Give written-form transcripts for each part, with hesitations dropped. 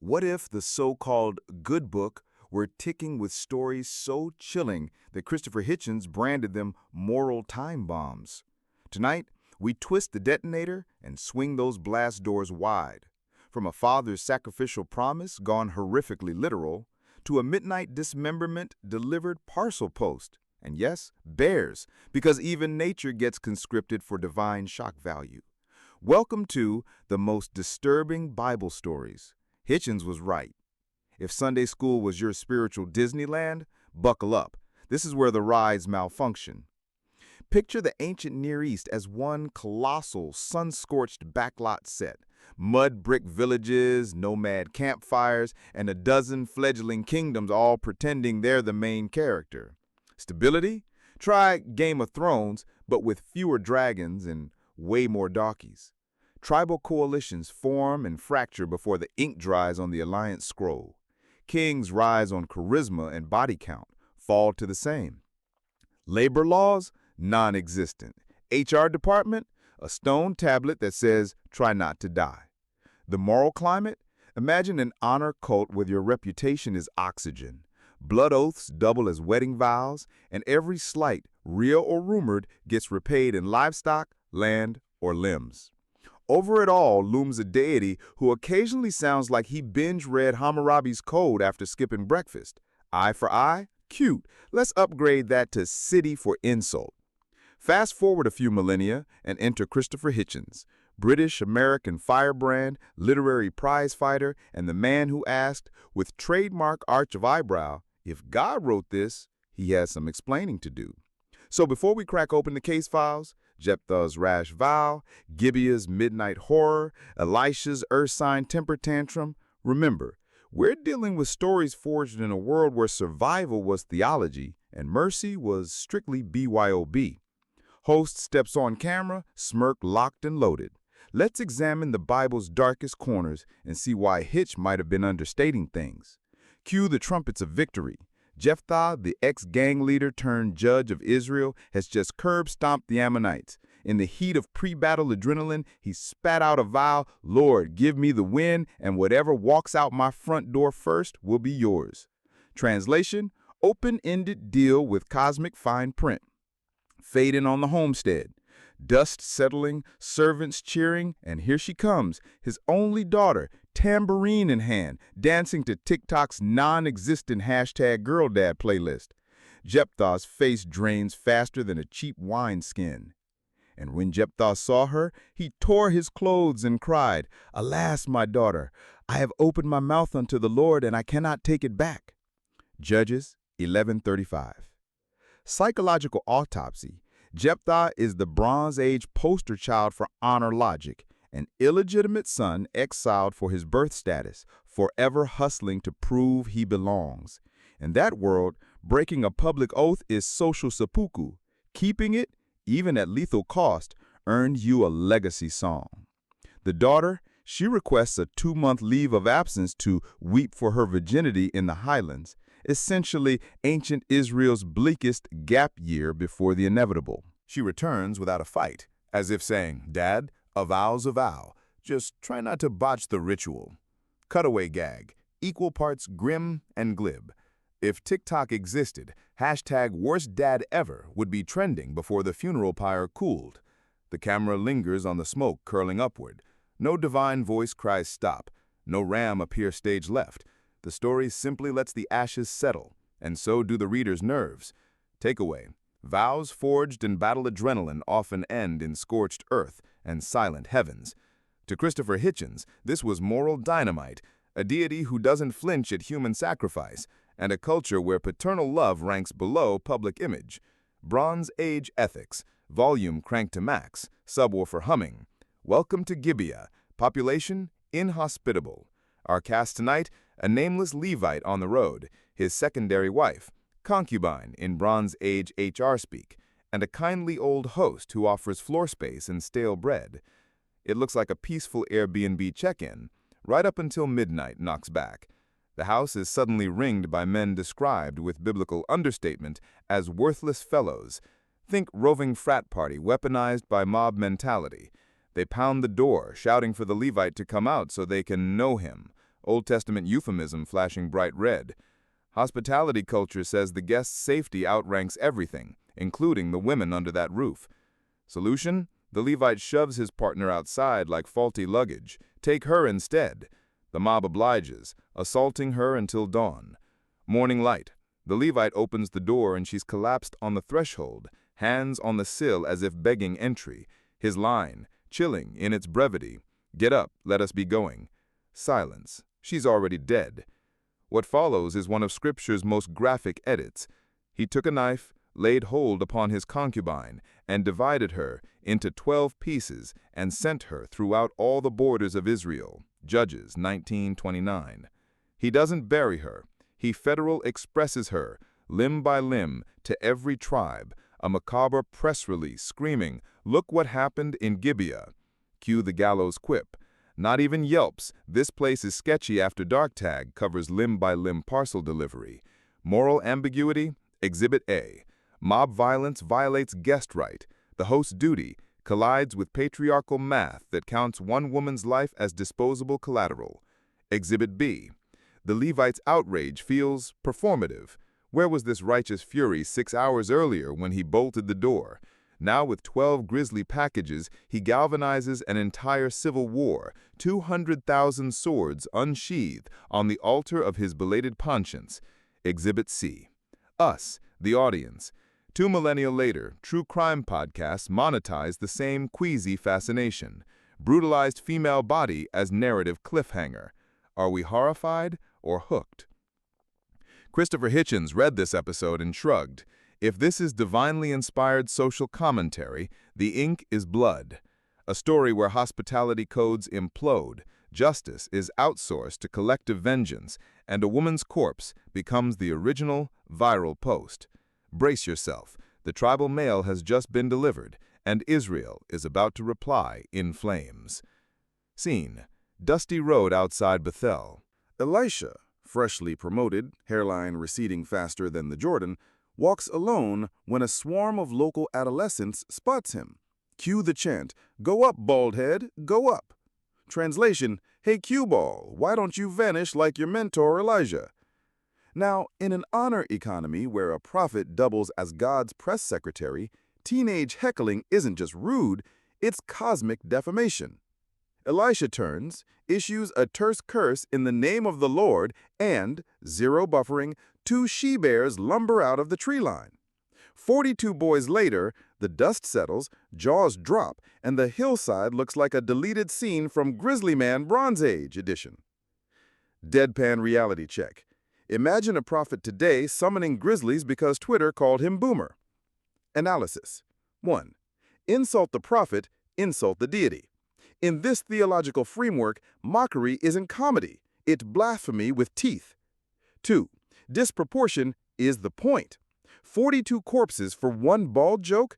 What if the so-called good book were ticking with stories so chilling that Christopher Hitchens branded them moral time bombs? Tonight, we twist the detonator and swing those blast doors wide. From a father's sacrificial promise gone horrifically literal, to a midnight dismemberment delivered parcel post. And yes, bears, because even nature gets conscripted for divine shock value. Welcome to the most disturbing Bible stories. Hitchens was right. If Sunday school was your spiritual Disneyland, buckle up. This is where the rides malfunction. Picture the ancient Near East as one colossal, sun-scorched backlot set. Mud brick villages, nomad campfires, and a dozen fledgling kingdoms all pretending they're the main character. Stability? Try Game of Thrones, but with fewer dragons and way more darkies. Tribal coalitions form and fracture before the ink dries on the alliance scroll. Kings rise on charisma and body count, fall to the same. Labor laws? Non-existent. HR department? A stone tablet that says, try not to die. The moral climate? Imagine an honor cult where your reputation is oxygen. Blood oaths double as wedding vows, and every slight, real or rumored, gets repaid in livestock, land, or limbs. Over it all looms a deity who occasionally sounds like he binge-read Hammurabi's code after skipping breakfast. Eye for eye? Cute. Let's upgrade that to city for insult. Fast forward a few millennia and enter Christopher Hitchens, British-American firebrand, literary prize fighter, and the man who asked, with trademark arch of eyebrow, if God wrote this, he has some explaining to do. So before we crack open the case files, Jephthah's rash vow, Gibeah's midnight horror, Elisha's earth sign temper tantrum, remember, we're dealing with stories forged in a world where survival was theology and mercy was strictly BYOB. Host steps on camera, smirk locked and loaded. Let's examine the Bible's darkest corners and see why Hitch might have been understating things. Cue the trumpets of victory. Jephthah, the ex-gang leader turned judge of Israel, has just curb-stomped the Ammonites. In the heat of pre-battle adrenaline, he spat out a vow, Lord, give me the win, and whatever walks out my front door first will be yours. Translation, open-ended deal with cosmic fine print. Fade in on the homestead. Dust settling, servants cheering, and here she comes, his only daughter, tambourine in hand, dancing to TikTok's non-existent #GirlDad playlist. Jephthah's face drains faster than a cheap wineskin. And when Jephthah saw her, he tore his clothes and cried, Alas, my daughter, I have opened my mouth unto the Lord, and I cannot take it back. Judges 11:35. Psychological autopsy. Jephthah is the Bronze Age poster child for honor logic, an illegitimate son exiled for his birth status, forever hustling to prove he belongs. In that world, breaking a public oath is social seppuku. Keeping it, even at lethal cost, earned you a legacy song. The daughter, she requests a 2-month leave of absence to weep for her virginity in the highlands, essentially ancient Israel's bleakest gap year before the inevitable. She returns without a fight, as if saying, Dad, a vow's a vow. Just try not to botch the ritual. Cutaway gag, equal parts grim and glib. If TikTok existed, #WorstDadEver would be trending before the funeral pyre cooled. The camera lingers on the smoke curling upward. No divine voice cries stop. No ram appears stage left. The story simply lets the ashes settle, and so do the reader's nerves. Takeaway. Vows forged in battle adrenaline often end in scorched earth and silent heavens. To Christopher Hitchens, this was moral dynamite, a deity who doesn't flinch at human sacrifice, and a culture where paternal love ranks below public image. Bronze Age ethics, volume cranked to max, subwoofer humming. Welcome to Gibeah, population inhospitable. Our cast tonight, a nameless Levite on the road, his secondary wife, concubine in Bronze Age HR speak, and a kindly old host who offers floor space and stale bread. It looks like a peaceful Airbnb check-in, right up until midnight knocks back. The house is suddenly ringed by men described with biblical understatement as worthless fellows. Think roving frat party weaponized by mob mentality. They pound the door, shouting for the Levite to come out so they can know him, Old Testament euphemism flashing bright red. Hospitality culture says the guest's safety outranks everything, including the women under that roof. Solution? The Levite shoves his partner outside like faulty luggage. Take her instead. The mob obliges, assaulting her until dawn. Morning light. The Levite opens the door and she's collapsed on the threshold, hands on the sill as if begging entry. His line, chilling in its brevity, "Get up, let us be going." Silence. She's already dead. What follows is one of Scripture's most graphic edits. He took a knife, laid hold upon his concubine, and divided her into 12 pieces and sent her throughout all the borders of Israel. Judges 19:29. He doesn't bury her. He federal expresses her, limb by limb, to every tribe, a macabre press release screaming, "Look what happened in Gibeah." Cue the gallows quip. Not even Yelp's "This place is sketchy after dark" tag covers limb-by-limb parcel delivery. Moral ambiguity? Exhibit A. Mob violence violates guest right. The host's duty collides with patriarchal math that counts one woman's life as disposable collateral. Exhibit B. The Levite's outrage feels performative. Where was this righteous fury 6 hours earlier when he bolted the door? Now with 12 grisly packages, he galvanizes an entire civil war, 200,000 swords unsheathed on the altar of his belated conscience. Exhibit C. Us, the audience. 2 millennia later, true crime podcasts monetize the same queasy fascination. Brutalized female body as narrative cliffhanger. Are we horrified or hooked? Christopher Hitchens read this episode and shrugged. If this is divinely inspired social commentary, the ink is blood. A story where hospitality codes implode, justice is outsourced to collective vengeance, and a woman's corpse becomes the original viral post. Brace yourself. The tribal mail has just been delivered, and Israel is about to reply in flames. Scene: dusty road outside Bethel. Elisha, freshly promoted, hairline receding faster than the Jordan, walks alone when a swarm of local adolescents spots him. Cue the chant, "Go up, bald head, go up." Translation, "Hey cue ball, why don't you vanish like your mentor Elijah?" Now, in an honor economy where a prophet doubles as God's press secretary, teenage heckling isn't just rude, it's cosmic defamation. Elisha turns, issues a terse curse in the name of the Lord, and, zero buffering, 2 she-bears lumber out of the tree line. 42 boys later, the dust settles, jaws drop, and the hillside looks like a deleted scene from Grizzly Man Bronze Age edition. Deadpan reality check. Imagine a prophet today summoning grizzlies because Twitter called him boomer. Analysis. 1. Insult the prophet, insult the deity. In this theological framework, mockery isn't comedy, it's blasphemy with teeth. 2. Disproportion is the point. 42 corpses for one bald joke?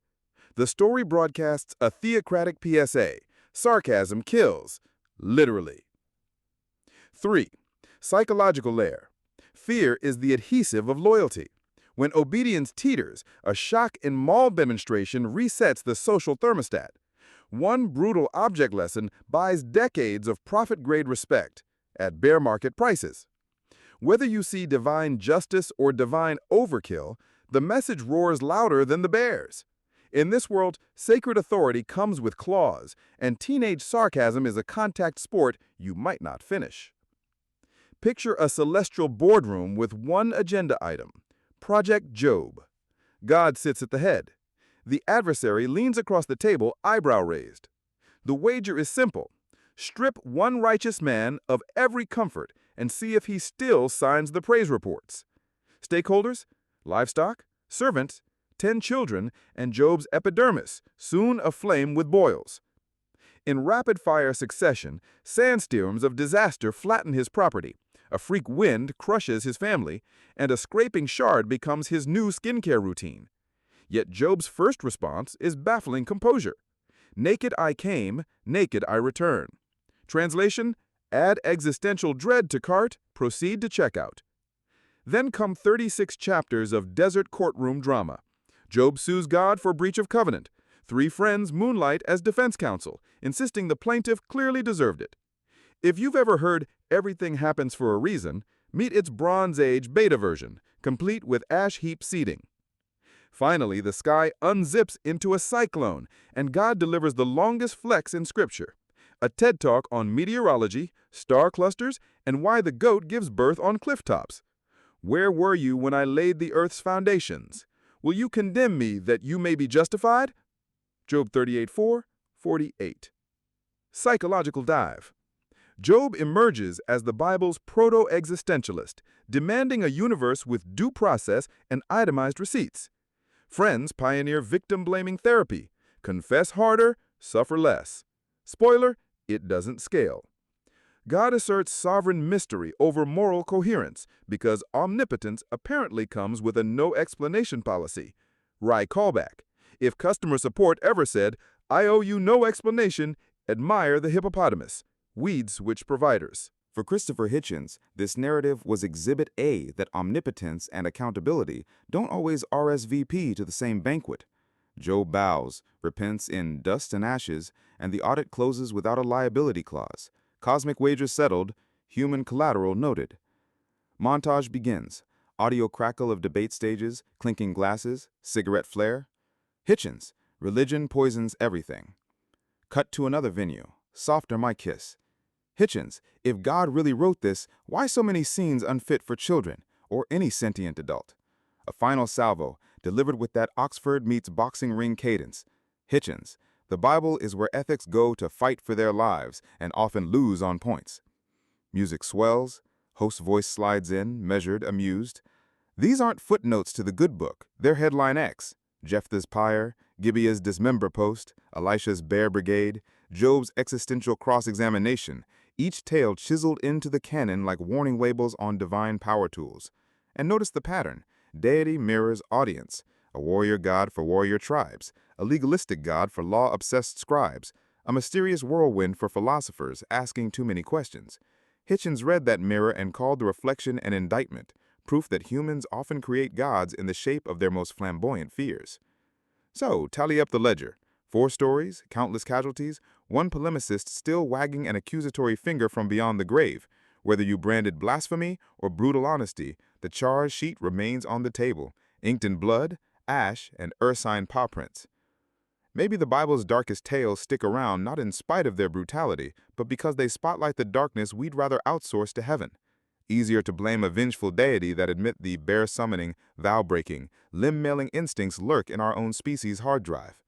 The story broadcasts a theocratic PSA. Sarcasm kills. Literally. 3. Psychological layer. Fear is the adhesive of loyalty. When obedience teeters, a shock and maul demonstration resets the social thermostat. One brutal object lesson buys decades of prophet-grade respect at bear market prices. Whether you see divine justice or divine overkill, the message roars louder than the bears. In this world, sacred authority comes with claws, and teenage sarcasm is a contact sport you might not finish. Picture a celestial boardroom with one agenda item: Project Job. God sits at the head. The adversary leans across the table, eyebrow raised. The wager is simple. Strip one righteous man of every comfort and see if he still signs the praise reports. Stakeholders, livestock, servants, 10 children, and Job's epidermis, soon aflame with boils. In rapid-fire succession, sandstorms of disaster flatten his property, a freak wind crushes his family, and a scraping shard becomes his new skincare routine. Yet Job's first response is baffling composure. Naked I came, naked I return. Translation, add existential dread to cart, proceed to checkout. Then come 36 chapters of desert courtroom drama. Job sues God for breach of covenant. 3 friends moonlight as defense counsel, insisting the plaintiff clearly deserved it. If you've ever heard "everything happens for a reason," meet its Bronze Age beta version, complete with ash heap seating. Finally, the sky unzips into a cyclone, and God delivers the longest flex in Scripture, a TED Talk on meteorology, star clusters, and why the goat gives birth on cliff tops. Where were you when I laid the earth's foundations? Will you condemn me that you may be justified? Job 38:4-48. Psychological dive. Job emerges as the Bible's proto-existentialist, demanding a universe with due process and itemized receipts. Friends pioneer victim-blaming therapy. Confess harder, suffer less. Spoiler, it doesn't scale. God asserts sovereign mystery over moral coherence because omnipotence apparently comes with a no-explanation policy. Wry callback. If customer support ever said, "I owe you no explanation," admire the hippopotamus. Weeds switch providers. For Christopher Hitchens, this narrative was Exhibit A that omnipotence and accountability don't always RSVP to the same banquet. Job bows, repents in dust and ashes, and the audit closes without a liability clause. Cosmic wagers settled, human collateral noted. Montage begins. Audio crackle of debate stages, clinking glasses, cigarette flare. Hitchens, religion poisons everything. Cut to another venue. Softer my kiss. Hitchens, if God really wrote this, why so many scenes unfit for children or any sentient adult? A final salvo, delivered with that Oxford meets boxing ring cadence. Hitchens, the Bible is where ethics go to fight for their lives and often lose on points. Music swells, host's voice slides in, measured, amused. These aren't footnotes to the good book, they're headline X. Jephthah's pyre, Gibeah's dismember post, Elisha's bear brigade, Job's existential cross-examination, each tale chiseled into the canon like warning labels on divine power tools. And notice the pattern. Deity mirrors audience, a warrior god for warrior tribes, a legalistic god for law-obsessed scribes, a mysterious whirlwind for philosophers asking too many questions. Hitchens read that mirror and called the reflection an indictment, proof that humans often create gods in the shape of their most flamboyant fears. So, tally up the ledger. 4 stories, countless casualties, one polemicist still wagging an accusatory finger from beyond the grave. Whether you branded blasphemy or brutal honesty, the charge sheet remains on the table, inked in blood, ash, and ursine paw prints. Maybe the Bible's darkest tales stick around not in spite of their brutality, but because they spotlight the darkness we'd rather outsource to heaven. Easier to blame a vengeful deity that admit the bear-summoning, vow-breaking, limb-mailing instincts lurk in our own species' hard drive.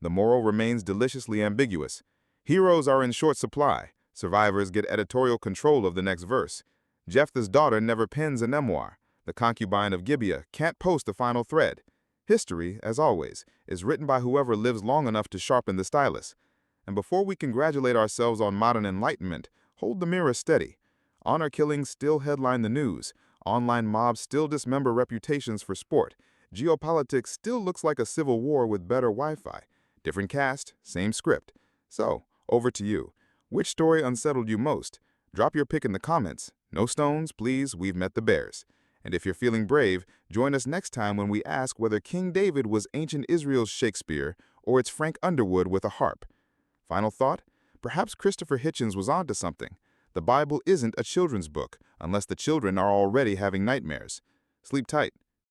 The moral remains deliciously ambiguous. Heroes are in short supply. Survivors get editorial control of the next verse. Jephthah's daughter never pens a memoir. The concubine of Gibeah can't post the final thread. History, as always, is written by whoever lives long enough to sharpen the stylus. And before we congratulate ourselves on modern enlightenment, hold the mirror steady. Honor killings still headline the news. Online mobs still dismember reputations for sport. Geopolitics still looks like a civil war with better Wi-Fi. Different cast, same script. So, over to you. Which story unsettled you most? Drop your pick in the comments. No stones, please, we've met the bears. And if you're feeling brave, join us next time when we ask whether King David was ancient Israel's Shakespeare or it's Frank Underwood with a harp. Final thought? Perhaps Christopher Hitchens was onto something. The Bible isn't a children's book, unless the children are already having nightmares. Sleep tight.